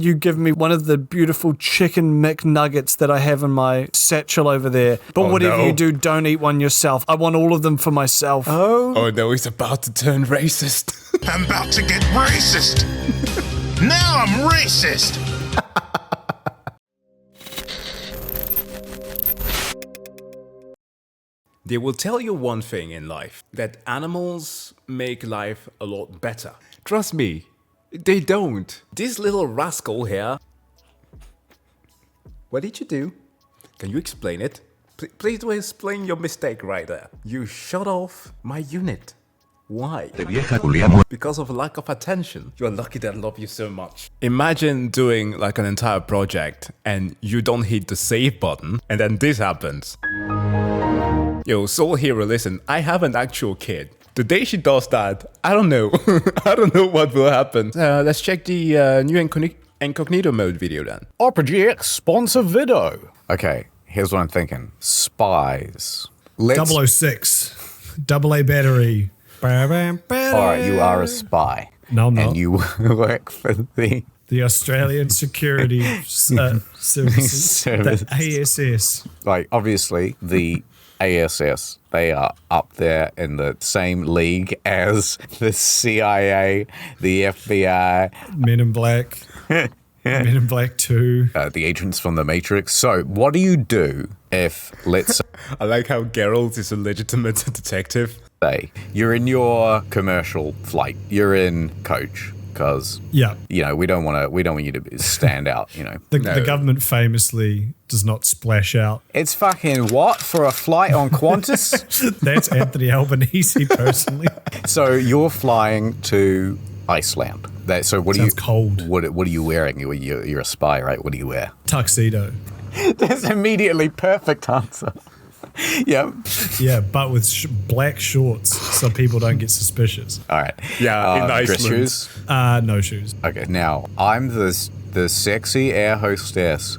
you give me one of the beautiful chicken McNuggets that I have in my satchel over there. But whatever you do, don't eat one yourself. I want all of them for myself. Oh no, he's about to turn racist. I'm about to get racist. Now I'm racist. They will tell you one thing in life, that animals make life a lot better. Trust me, they don't. This little rascal here. What did you do? Can you explain it? Please do explain your mistake right there. You shut off my unit. Why? Because of lack of attention. You're lucky that I love you so much. Imagine doing like an entire project and you don't hit the save button and then this happens. Yo, Soul Hero, listen, I have an actual kid. The day she does that, I don't know. I don't know what will happen. Let's check the new Incognito mode video then. RPG sponsor video. Okay, here's what I'm thinking. Spies. 006. AA battery. Alright, you are a spy. No, I'm not. And you work for the Australian Security Services. The ASS. Like, obviously, the ASS, they are up there in the same league as the CIA, the FBI. Men in Black. Men in Black 2. The agents from the Matrix. So, what do you do if, let's I like how Geralt is a legitimate detective. say, you're in your commercial flight, you're in coach, because, you know, we don't want you to stand out, you know. The government famously does not splash out. It's fucking what for a flight on Qantas? That's Anthony Albanese personally. So you're flying to Iceland. So what Sounds cold. What are you wearing? You're a spy, right? What do you wear? Tuxedo. That's immediately perfect answer. Yep. Yeah, but with black shorts so people don't get suspicious. All right. Yeah, in dress Iceland. shoes? No shoes. Okay, now I'm the sexy air hostess.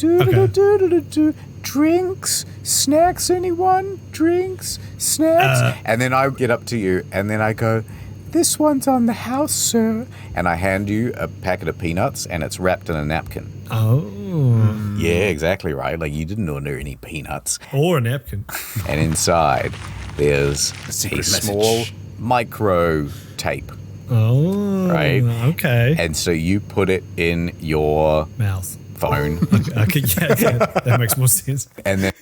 Okay. Drinks, snacks, anyone? Drinks, snacks? And then I get up to you and then I go, this one's on the house, sir. And I hand you a packet of peanuts and it's wrapped in a napkin. Oh. Yeah, exactly right. Like you didn't order any peanuts. Or a napkin. And inside there's a small micro tape. Oh. Right? Okay. And so you put it in your mouth. Phone. Okay, yeah, that makes more sense. And then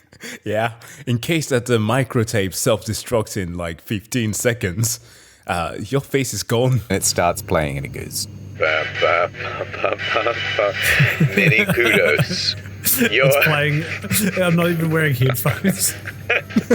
yeah, in case that the microtape self-destructs in like 15 seconds, your face is gone. It starts playing and it goes, many kudos. It's playing. I'm not even wearing headphones.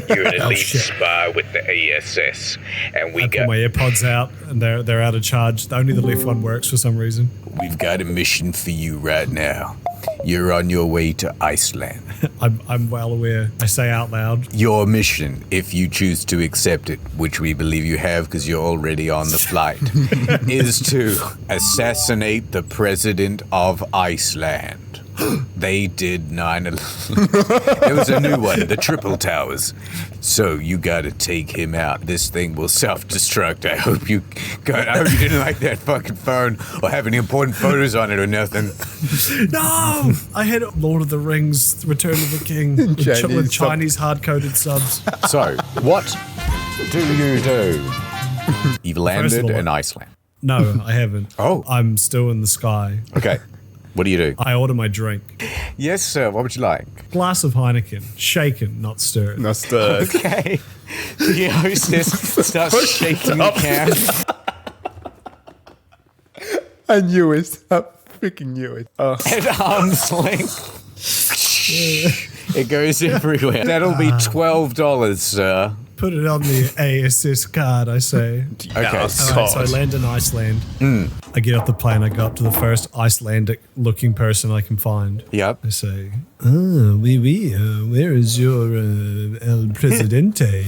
You're an elite spy with the ASS, and I pull my AirPods out, and they're out of charge. Only the left one works for some reason. We've got a mission for you right now. You're on your way to Iceland. I'm well aware. I say out loud. Your mission, if you choose to accept it, which we believe you have because you're already on the flight, is to assassinate the president of Iceland. They did 9/11. There was a new one, the Triple Towers. So you gotta take him out. This thing will self-destruct. I hope you didn't like that fucking phone or have any important photos on it or nothing. No! I had Lord of the Rings, Return of the King, with Chinese hard-coded subs. So, what do you do? You've landed in Iceland. No, I haven't. Oh. I'm still in the sky. Okay. What do you do? I order my drink. Yes, sir. What would you like? Glass of Heineken. Shaken, not stirred. Not stirred. Okay. The hostess starts shaking the can. I knew it. I freaking knew it. At arm's length. It goes everywhere. That'll be $12, sir. Put it on the ASS card, I say. Okay. Alright, so I land in Iceland. I get off the plane, I go up to the first Icelandic-looking person I can find. Yep. I say, oui, where is your El Presidente?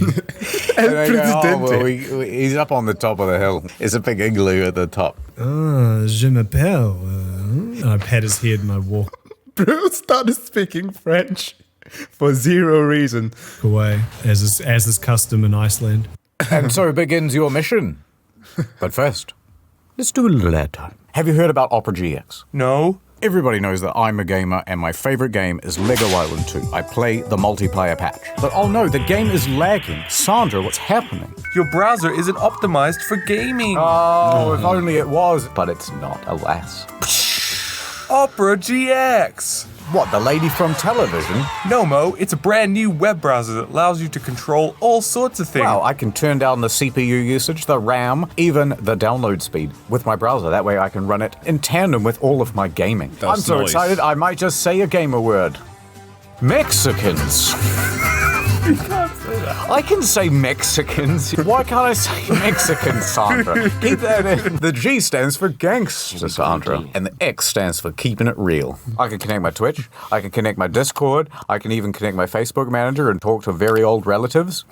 And they go, oh, well, he's up on the top of the hill. There's a big igloo at the top. Je m'appelle. And I pat his head and I walk Bro started speaking French for zero reason. away, as is custom in Iceland. And so begins your mission. But first, let's do a little ad time. Have you heard about Opera GX? No. Everybody knows that I'm a gamer and my favorite game is Lego Island 2. I play the multiplayer patch. But oh no, the game is lagging. Sandra, what's happening? Your browser isn't optimized for gaming. Oh, if only it was. But it's not, alas. Opera GX. What, the lady from television? No, Mo, it's a brand new web browser that allows you to control all sorts of things. Wow, I can turn down the CPU usage, the RAM, even the download speed with my browser. That way I can run it in tandem with all of my gaming. I'm so excited, I might just say a gamer word. Mexicans. You can't say that. I can say Mexicans. Why can't I say Mexican, Sandra? Keep that in. The G stands for gangster, Sandra. And the X stands for keeping it real. I can connect my Twitch. I can connect my Discord. I can even connect my Facebook Messenger and talk to very old relatives.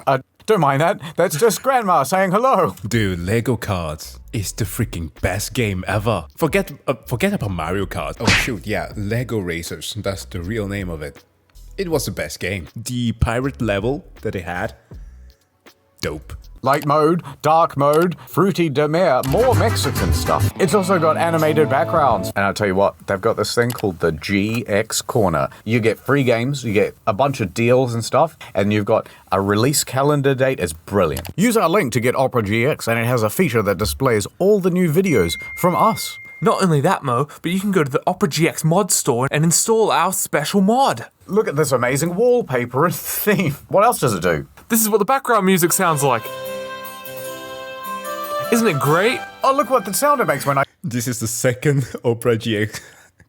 Don't mind that. That's just Grandma saying hello. Dude, Lego Cards is the freaking best game ever. Forget about Mario Kart. Oh shoot, yeah, Lego Racers. That's the real name of it. It was the best game. The pirate level that they had, dope. Light mode, dark mode, fruity de mer, more Mexican stuff. It's also got animated backgrounds. And I'll tell you what, they've got this thing called the GX Corner. You get free games, you get a bunch of deals and stuff, and you've got a release calendar date. It's brilliant. Use our link to get Opera GX, and it has a feature that displays all the new videos from us. Not only that, Mo, but you can go to the Opera GX mod store and install our special mod. Look at this amazing wallpaper and theme. What else does it do? This is what the background music sounds like. Isn't it great? Oh, look what the sound it makes when I... This is the second Opera GX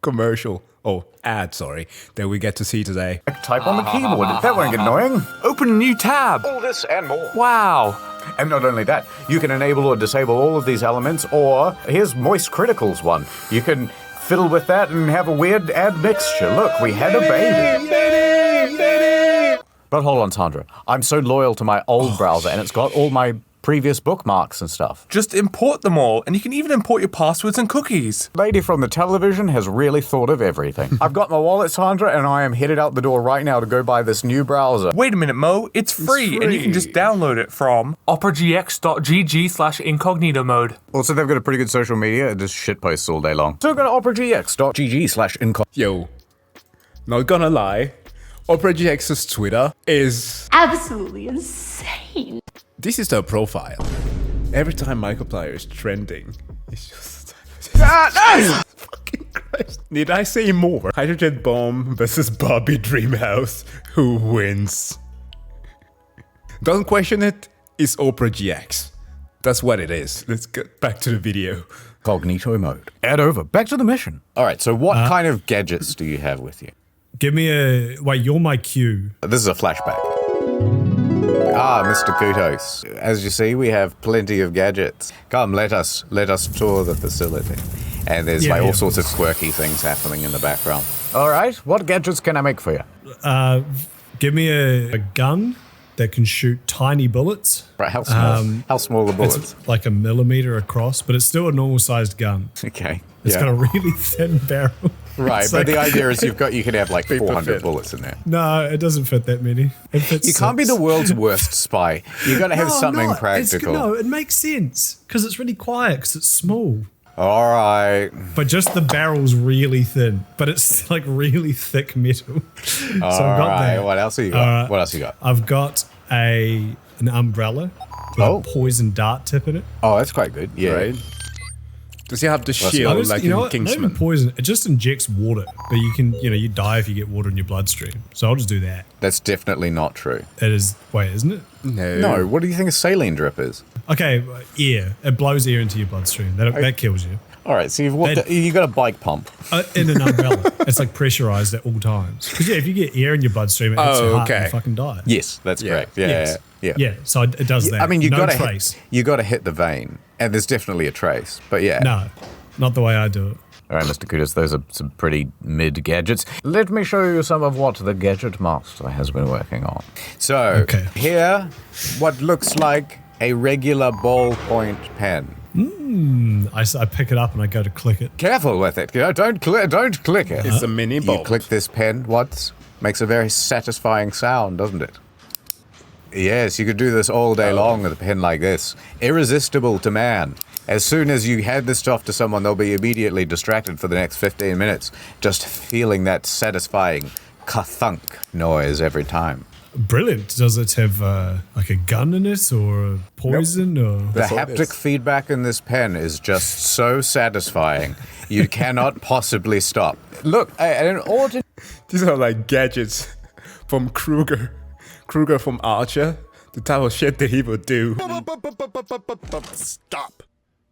commercial. Oh, ad, sorry, that we get to see today. Type on the keyboard. That won't get annoying. Open a new tab. All this and more. Wow. And not only that, you can enable or disable all of these elements, or here's Moist Critical's one. You can fiddle with that and have a weird ad mixture. Look, we had a baby. But hold on, Sandra. I'm so loyal to my old browser, and it's got all my previous bookmarks and stuff. Just import them all, and you can even import your passwords and cookies. Lady from the television has really thought of everything. I've got my wallet, Sandra, and I am headed out the door right now to go buy this new browser. Wait a minute, Mo. It's free, and you can just download it from operagx.gg/incognito mode. Also, they've got a pretty good social media. It just shitposts all day long. So go to operagx.gg/incognito. Yo, not gonna lie, Opera GX's Twitter is absolutely insane. This is their profile. Every time Markiplier is trending, it's just... Fucking Christ. Need I say more? Hydrogen Bomb versus Barbie Dreamhouse. Who wins? Don't question it. It's Opera GX. That's what it is. Let's get back to the video. Incognito mode. Add over. Back to the mission. All right, so what kind of gadgets do you have with you? Give me a... Wait, you're my cue. This is a flashback. Ah, Mr. Kudos. As you see, we have plenty of gadgets. Come, let us tour the facility. And there's all sorts of quirky things happening in the background. All right, what gadgets can I make for you? Give me a gun that can shoot tiny bullets. Right, how small? How small are bullets? It's like a millimeter across, but it's still a normal-sized gun. Okay. It's got a really thin barrel. Right, It's but like- the idea is you can have like 400 bullets in there. No, it doesn't fit that many. It fits You can't be the six. world's worst spy. You got to have something practical. No, it makes sense because it's really quiet because it's small. All right. But just the barrel's really thin, but it's like really thick metal. So I've got that. What else have you got? What else you got? I've got an umbrella with a poison dart tip in it. Oh, that's quite good. Yeah. Right. Does he have the shield like in Not even Kingsman? poison. It just injects water, but you can, you die if you get water in your bloodstream. So I'll just do that. That's definitely not true. It is. Wait, isn't it? No. What do you think a saline drip is? Okay, air. It blows air into your bloodstream. That kills you. All right. So you got a bike pump. In an umbrella. It's like pressurized at all times. Because if you get air in your bloodstream, it hits your heart and you fucking die. Yes, that's correct. Yeah. Yeah, so it does that. I mean, you no got to trace. you got to hit the vein, and there's definitely a trace. But yeah. No, not the way I do it. All right, Mr. Kudos, those are some pretty mid gadgets. Let me show you some of what the gadget master has been working on. So here, what looks like a regular ballpoint pen. I pick it up and I go to click it. Careful with it. Don't click it. It's a mini bolt. You click this pen once, makes a very satisfying sound, doesn't it? Yes, you could do this all day long with a pen like this. Irresistible to man. As soon as you hand this off to someone, they'll be immediately distracted for the next 15 minutes, just feeling that satisfying ka-thunk noise every time. Brilliant. Does it have like a gun in it or a poison or? The haptic feedback in this pen is just so satisfying. You cannot possibly stop. Look, an ordinary... These are like gadgets from Kruger. Kruger from Archer. The type of shit that he would do. Stop.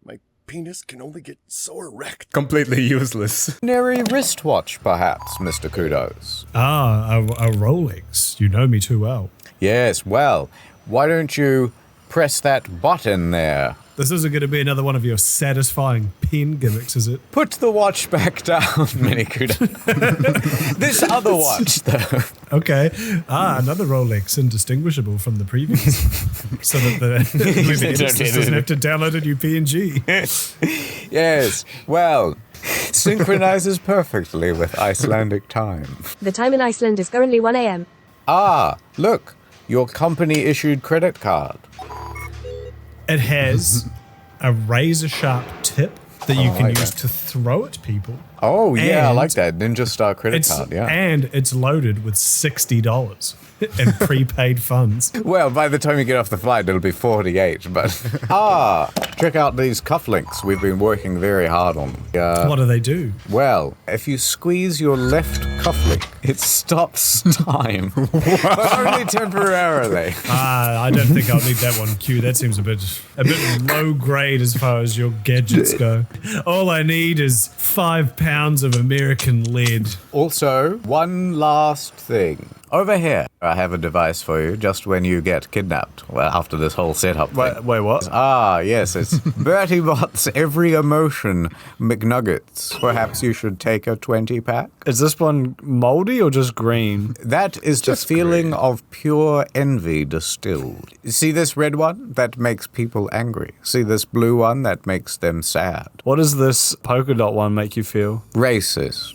My penis can only get so erect. Completely useless. wristwatch, perhaps, Mr. Kudos. A Rolex. You know me too well. Yes, well, why don't you press that button there? This isn't going to be another one of your satisfying pen gimmicks, is it? Put the watch back down, Mini Kudos. This other watch, though. Okay. Another Rolex, indistinguishable from the previous. So that the movie editors doesn't have to download a new PNG. Yes, well, synchronizes perfectly with Icelandic time. The time in Iceland is currently 1 a.m. Ah, look, your company-issued credit card. It has a razor-sharp tip that you can use to throw at people. Oh, yeah, I And like that. Ninja Star credit card, yeah. And it's loaded with $60 in prepaid funds. Well, by the time you get off the flight, it'll be 48, but... check out these cufflinks we've been working very hard on. What do they do? Well, if you squeeze your left cufflink, it stops time. But only temporarily. I don't think I'll need that one, Q. That seems a bit low grade as far as your gadgets go. All I need is 5 pounds of American lead. Also, one last thing. Over here, I have a device for you just when you get kidnapped. Well, after this whole setup thing. Wait, what? Ah, yes, it's Bertie Bott's Every Emotion McNuggets. Perhaps you should take a 20-pack? Is this one moldy or just green? That is the feeling of pure envy distilled. See this red one? That makes people angry. See this blue one? That makes them sad. What does this polka dot one make you feel? Racist.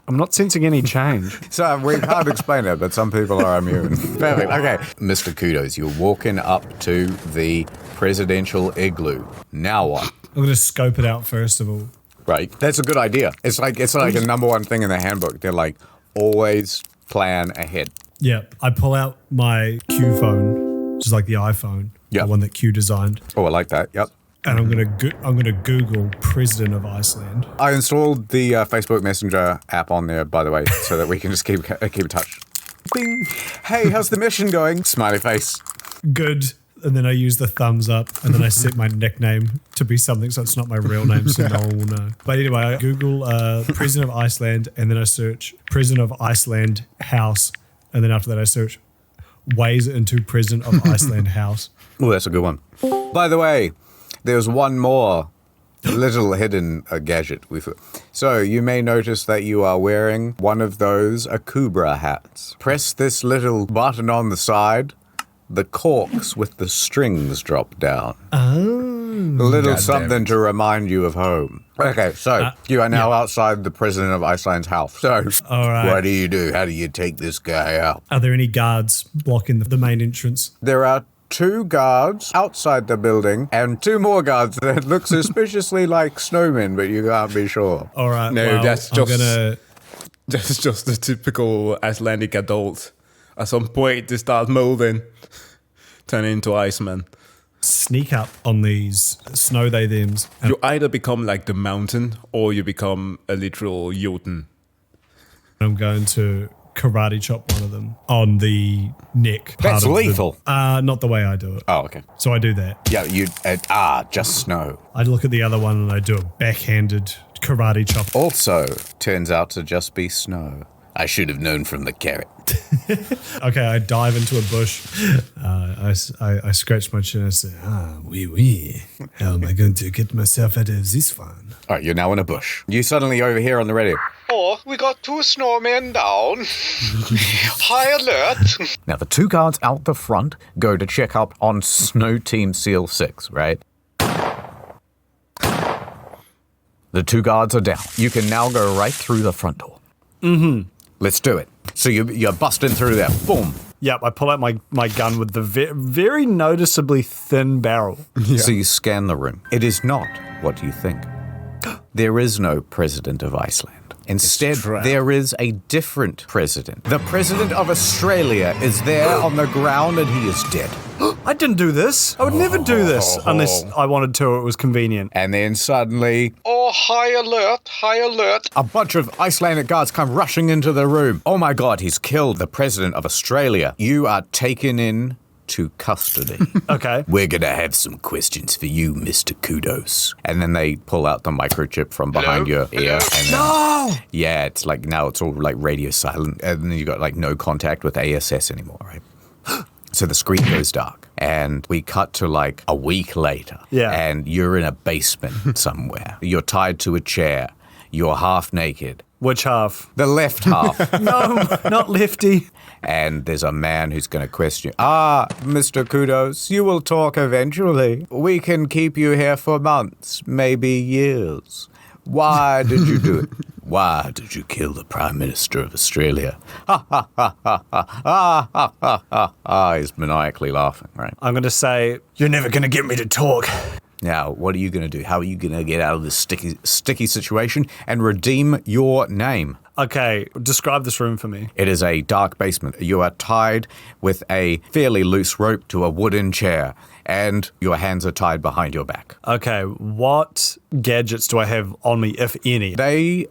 I'm not sensing any change. So we can't explain it, but some people are immune. Perfect. Okay. Mr. Kudos, you're walking up to the presidential igloo. Now what? I'm going to scope it out first of all. Right. That's a good idea. It's like a number one thing in the handbook. They're like, always plan ahead. Yeah, I pull out my Q phone, which is like the iPhone, the one that Q designed. Oh, I like that. Yep. And I'm gonna Google President of Iceland. I installed the Facebook Messenger app on there, by the way, so that we can just keep in touch. Bing. Hey, how's the mission going? Smiley face. Good. And then I use the thumbs up, and then I set my nickname to be something so it's not my real name, so no one will know. But anyway, I Google President of Iceland, and then I search President of Iceland house, and then after that I search ways into President of Iceland house. Oh, that's a good one. By the way, there's one more little hidden gadget. So you may notice that you are wearing one of those Akubra hats. Press this little button on the side. The corks with the strings drop down. Oh. A little something to remind you of home. Okay, so you are now outside the President of Iceland's house. So all right. What do you do? How do you take this guy out? Are there any guards blocking the main entrance? There are 2 guards outside the building and 2 more guards that look suspiciously like snowmen, but you can't be sure. All right. No, well, that's just the typical Icelandic adult. At some point, they start molding, turn into Iceman. Sneak up on these snow they thems. You either become like the mountain or you become a literal Jotun. I'm going to karate chop one of them on the neck. That's lethal. Not the way I do it. Oh, okay. So I do that. Yeah, just snow. I look at the other one and I do a backhanded karate chop. Also, turns out to just be snow. I should have known from the carrot. Okay, I dive into a bush. I scratch my chin and I say, oui. How am I going to get myself out of this one? All right, you're now in a bush. You suddenly overhear on the radio. Oh, we got 2 snowmen down. High alert. Now, the 2 guards out the front go to check up on Snow Team Seal 6, right? The 2 guards are down. You can now go right through the front door. Mm-hmm. Let's do it. So you're busting through there. Boom. Yep, I pull out my gun with the very noticeably thin barrel. Yeah. So you scan the room. It is not what you think. There is no president of Iceland. Instead, there is a different president. The president of Australia is there on the ground and he is dead. I didn't do this. I would never do this unless I wanted to or it was convenient. And then suddenly... Oh, high alert, high alert. A bunch of Icelandic guards come rushing into the room. Oh my God, he's killed the president of Australia. You are taken in to custody. Okay. We're going to have some questions for you, Mr. Kudos. And then they pull out the microchip from behind your ear. And No! Yeah, it's like now it's all like radio silent. And then you got like no contact with ASS anymore, right? So the screen goes dark. And we cut to like a week later. Yeah. And you're in a basement somewhere. You're tied to a chair. You're half naked. Which half? The left half. No, not lefty. And there's a man who's going to question you. Ah, Mr. Kudos, you will talk eventually. We can keep you here for months, maybe years. Why did you do it? Why did you kill the Prime Minister of Australia? Ha, ha, ha, ha, ha, ha, ha, ha, ha, ha. He's maniacally laughing, right? I'm going to say, you're never going to get me to talk. Now, what are you going to do? How are you going to get out of this sticky situation and redeem your name? Okay, describe this room for me. It is a dark basement. You are tied with a fairly loose rope to a wooden chair, and your hands are tied behind your back. Okay, what gadgets do I have on me, if any? They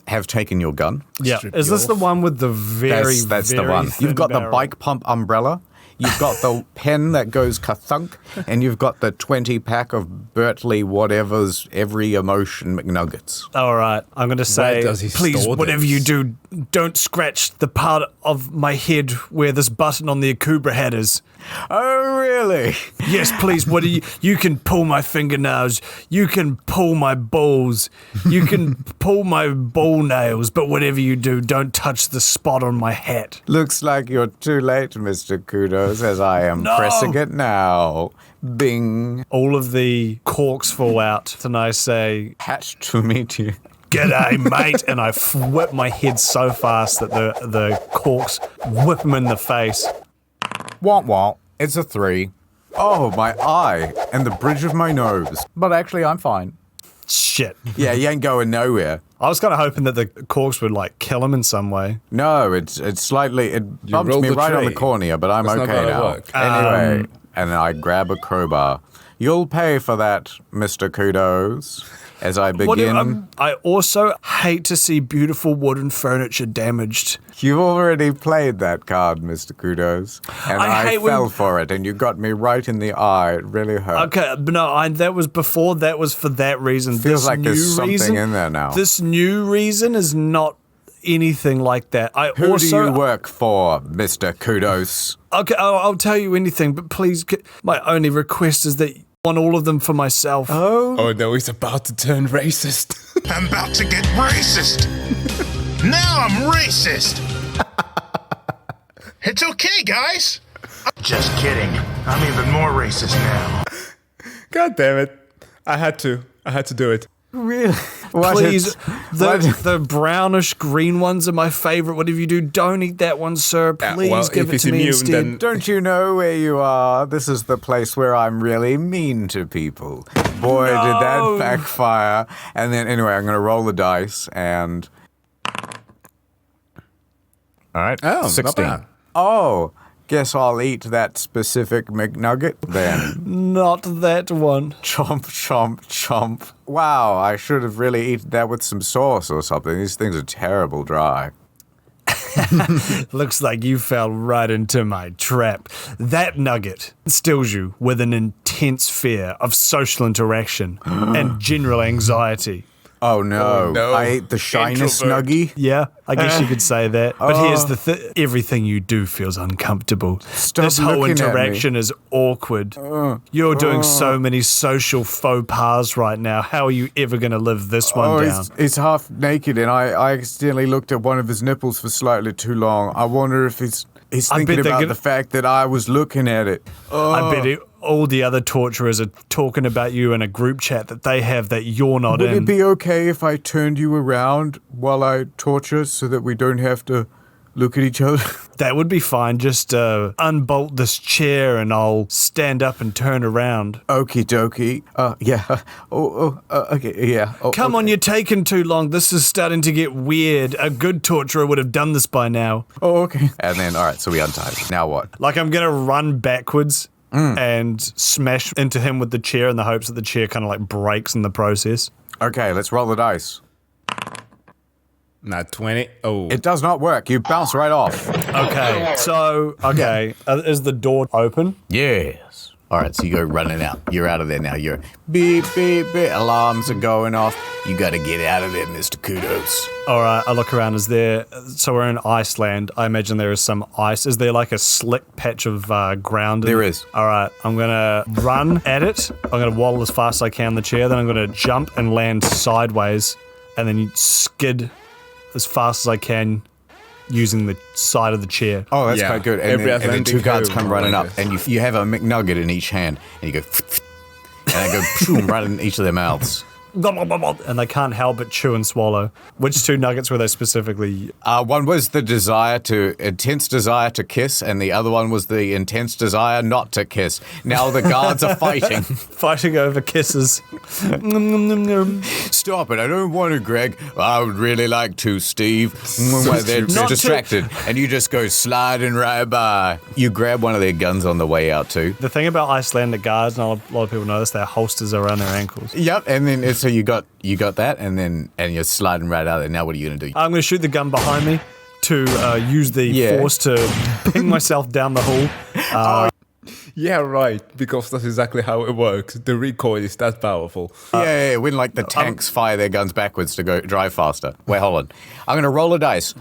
have taken your gun. Yeah. Is this the one with the That's very the one. You've got barrel? the bike pump umbrella. You've got the pen that goes ka-thunk, and you've got the 20-pack of Bertley whatever's every emotion McNuggets. All right. I'm going to say, please, whatever you do, don't scratch the part of my head where this button on the Akubra hat is. Oh, really? Yes, please. What do you can pull my fingernails. You can pull my balls. You can pull my ball nails. But whatever you do, don't touch the spot on my hat. Looks like you're too late, Mr. Kudos, as I am pressing it now. Bing. All of the corks fall out, and I say, "Hatch to meet you." G'day, mate. And I whip my head so fast that the corks whip him in the face. Womp womp. It's a 3. Oh, my eye and the bridge of my nose. But actually, I'm fine. Shit. Yeah, you ain't going nowhere. I was kind of hoping that the corks would like kill him in some way. No, it bumped me right on the cornea, but I'm okay now. Anyway, and I grab a crowbar. You'll pay for that, Mr. Kudos. As I begin... I also hate to see beautiful wooden furniture damaged. You already played that card, Mr. Kudos. And I fell for it, and you got me right in the eye. It really hurt. Okay, but no, that was before. That was for that reason. Feels like there's something in there now. This new reason is not anything like that. Who do you work for, Mr. Kudos? Okay, I'll tell you anything, but please, my only request is that... want all of them for myself. Oh no, he's about to turn racist. I'm about to get racist. Now I'm racist. It's okay, guys. Just kidding. I'm even more racist now. God damn it. I had to do it. Really? Please, the brownish green ones are my favorite. Whatever you do, don't eat that one, sir. Please give it to me instead. Don't you know where you are? This is the place where I'm really mean to people. Boy, did that backfire. And then, anyway, I'm going to roll the dice and... All right. Oh, 16. not bad. Oh, guess I'll eat that specific McNugget then. Not that one. Chomp, chomp, chomp. Wow, I should have really eaten that with some sauce or something. These things are terrible dry. Looks like you fell right into my trap. That nugget instills you with an intense fear of social interaction and general anxiety. Oh no. I ate the shiny Snuggie? Yeah, I guess you could say that. But here's the everything you do feels uncomfortable. This whole interaction is awkward. You're doing so many social faux pas right now. How are you ever going to live this one down? He's half naked and I accidentally looked at one of his nipples for slightly too long. I wonder if he's thinking about the fact that I was looking at it. I bet all the other torturers are talking about you in a group chat that they have that you're not in. Would it be okay if I turned you around while I torture so that we don't have to look at each other? That would be fine. Just unbolt this chair and I'll stand up and turn around. Okie dokie. Yeah. Okay, yeah. Come on, you're taking too long. This is starting to get weird. A good torturer would have done this by now. Oh, okay. And then, all right, so we untied him. Now what? Like, I'm going to run backwards and smash into him with the chair in the hopes that the chair kind of like breaks in the process. Okay, let's roll the dice. Not 20. Oh. It does not work. You bounce right off. Okay, so, is the door open? Yes. All right, so you go running out. You're out of there now. You're beep, beep, beep. Alarms are going off. You got to get out of there, Mr. Kudos. All right, I look around. So we're in Iceland. I imagine there is some ice. Is there like a slick patch of ground? There is. All right, I'm going to run at it. I'm going to waddle as fast as I can in the chair. Then I'm going to jump and land sideways and then skid as fast as I can using the side of the chair. Oh, that's quite good. And then two guards come running up, and you have a McNugget in each hand, and you go, and they go boom, right in each of their mouths. And they can't help but chew and swallow. Which two nuggets were they specifically? One was the intense desire to kiss, and the other one was the intense desire not to kiss. Now the guards are fighting. Fighting over kisses. Stop it, I don't want to, Greg. I would really like to, Steve. They're distracted, and you just go sliding right by. You grab one of their guns on the way out, too. The thing about Icelandic guards, and a lot of people know this, their holsters are around their ankles. Yep, and then so you got that, and you're sliding right out there. Now what are you going to do? I'm going to shoot the gun behind me to use the force to ping myself down the hall. Yeah, right, because that's exactly how it works. The recoil is that powerful. When like the tanks fire their guns backwards to go drive faster. Wait, hold on. I'm going to roll a dice.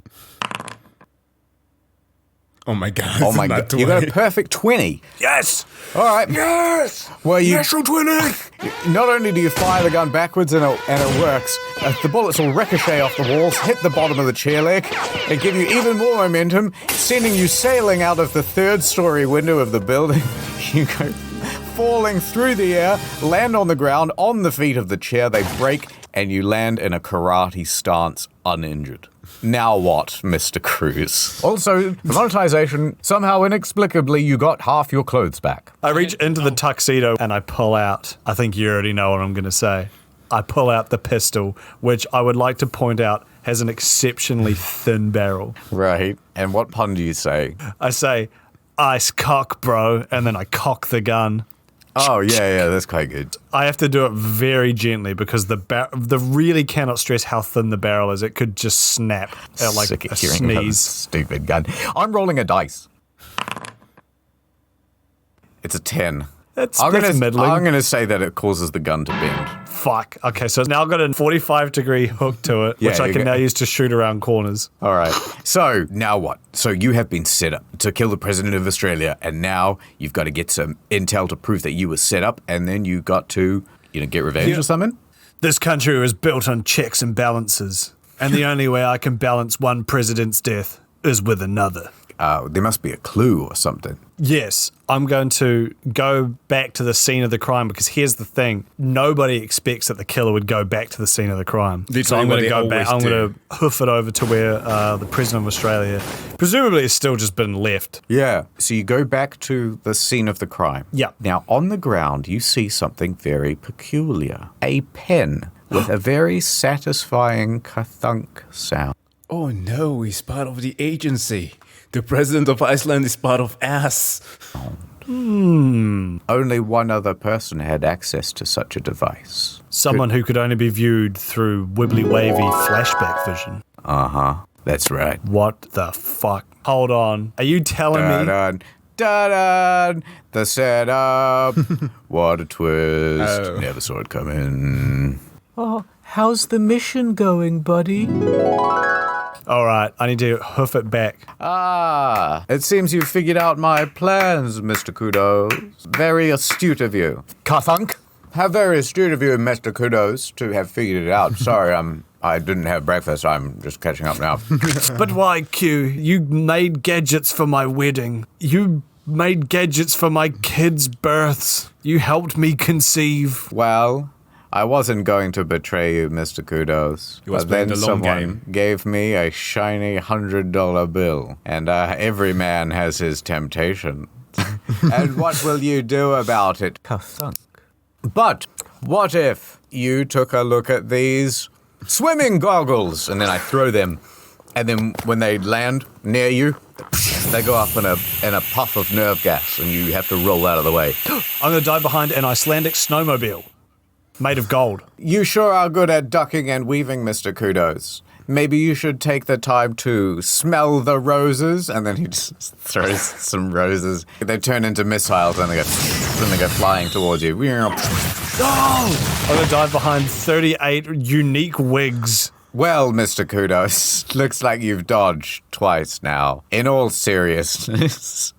Oh my god. Oh my god. You got a perfect 20. Yes! All right. Yes! Well, Natural 20! Not only do you fire the gun backwards and it works, the bullets will ricochet off the walls, hit the bottom of the chair leg, and give you even more momentum, sending you sailing out of the third-story window of the building. You go falling through the air, land on the ground, on the feet of the chair, they break, and you land in a karate stance uninjured. Now what, Mr. Cruz? Also, the monetization, somehow inexplicably, you got half your clothes back. I reach into the tuxedo and I pull out, I think you already know what I'm going to say. I pull out the pistol, which I would like to point out has an exceptionally thin barrel. Right. And what pun do you say? I say, ice cock, bro, and then I cock the gun. Oh, yeah, that's quite good. I have to do it very gently because the really cannot stress how thin the barrel is. It could just snap at like a sneeze. Stupid gun. I'm rolling a dice. It's a 10. That's middling. I'm going to say that it causes the gun to bend. Fuck. Okay, so now I've got a 45-degree hook to it, which I can now use to shoot around corners. All right. So, now what? So, you have been set up to kill the President of Australia, and now you've got to get some intel to prove that you were set up, and then you got to, get revenge or something? This country was built on checks and balances, and the only way I can balance one president's death is with another. There must be a clue or something. Yes, I'm going to go back to the scene of the crime because here's the thing. Nobody expects that the killer would go back to the scene of the crime. So I'm going to go back. I'm going to hoof it over to where the President of Australia presumably has still just been left. Yeah. So you go back to the scene of the crime. Yeah. Now, on the ground, you see something very peculiar. A pen with a very satisfying ka-thunk sound. Oh no, he's part of the agency. The president of Iceland is part of us. Only one other person had access to such a device. Someone who could only be viewed through wibbly-wavy flashback vision. Uh-huh. That's right. What the fuck? Hold on. Are you telling me? Da-dun, the setup. What a twist. Oh. Never saw it coming. Oh, how's the mission going, buddy? All right, I need to hoof it back. It seems you've figured out my plans, Mr. Kudos. Very astute of you. Ka-thunk? How very astute of you, Mr. Kudos, to have figured it out. Sorry, I didn't have breakfast. I'm just catching up now. But why, Q? You made gadgets for my wedding. You made gadgets for my kids' births. You helped me conceive. Well, I wasn't going to betray you, Mr. Kudos. You was but playing then the long someone game. gave me a shiny $100 bill. And every man has his temptation. And what will you do about it? Ka-thunk. But what if you took a look at these swimming goggles? And then I throw them. And then when they land near you, they go up in a puff of nerve gas, and you have to roll out of the way. I'm going to dive behind an Icelandic snowmobile made of gold. You sure are good at ducking and weaving, Mr. Kudos. Maybe you should take the time to smell the roses, and then he just throws some roses. They turn into missiles, and they go flying towards you. Oh! I'm going to dive behind 38 unique wigs. Well, Mr. Kudos, looks like you've dodged twice now. In all seriousness,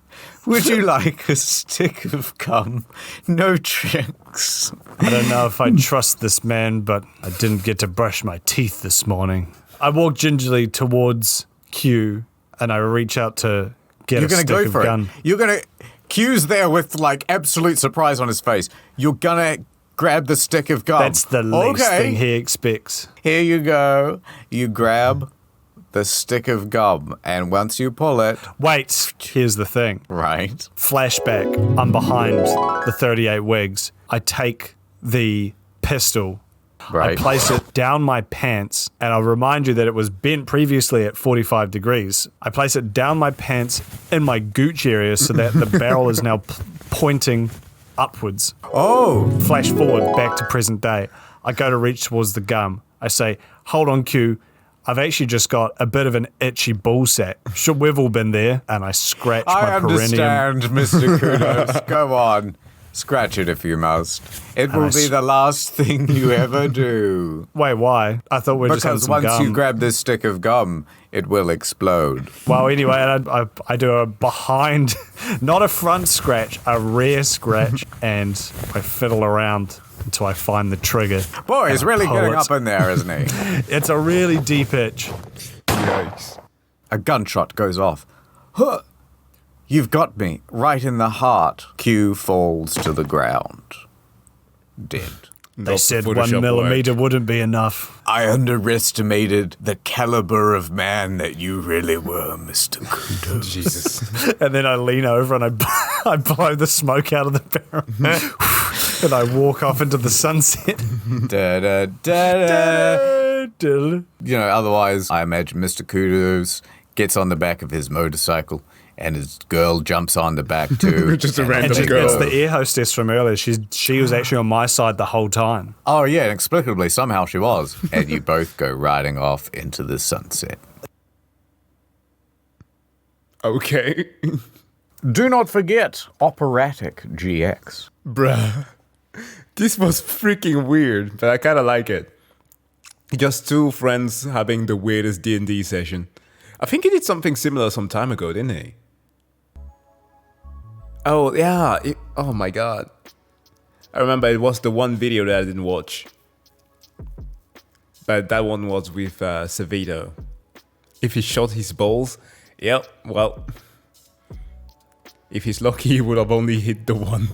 would you like a stick of gum? No tricks. I don't know if I trust this man, but I didn't get to brush my teeth this morning. I walk gingerly towards Q, and I reach out to get a stick of gun. You're gonna Q's there with like absolute surprise on his face. You're gonna grab the stick of gum. That's the least thing he expects. Here you go. You grab the stick of gum, and once you pull it... Wait, here's the thing. Right. Flashback. I'm behind the 38 wigs. I take the pistol. Right. I place it down my pants, and I'll remind you that it was bent previously at 45 degrees. I place it down my pants in my gooch area so that the barrel is now pointing upwards. Oh! Flash forward back to present day. I go to reach towards the gum. I say, hold on, Q. I've actually just got a bit of an itchy ballsack. Sure, we've all been there. And I scratch my perineum. I understand, Mr. Kudos. Go on. Scratch it if you must. It will be the last thing you ever do. Wait, why? I thought we just had some gum. Because once you grab this stick of gum, it will explode. Well, anyway, I do a behind, not a front scratch, a rear scratch, and I fiddle around until I find the trigger. Boy, he's really getting up in there, isn't he? It's a really deep itch. Yikes. A gunshot goes off. Huh. You've got me right in the heart. Q falls to the ground. Dead. They said 1 millimeter wouldn't be enough. I underestimated the caliber of man that you really were, Mr. Kudos. Jesus. And then I lean over and I blow the smoke out of the barrel. And I walk off into the sunset. Da, da, da, da. You know, otherwise, I imagine Mr. Kudos gets on the back of his motorcycle and his girl jumps on the back too. Just a random girl. It's the air hostess from earlier. She was actually on my side the whole time. Oh yeah, inexplicably somehow she was. And you both go riding off into the sunset. Okay. Do not forget Operatic GX. Bruh. This was freaking weird, but I kind of like it. Just two friends having the weirdest D&D session. I think he did something similar some time ago, didn't he? Oh, yeah. Oh, my God. I remember it was the one video that I didn't watch. But that one was with Savito. If he shot his balls, yep, well... If he's lucky, he would have only hit the one.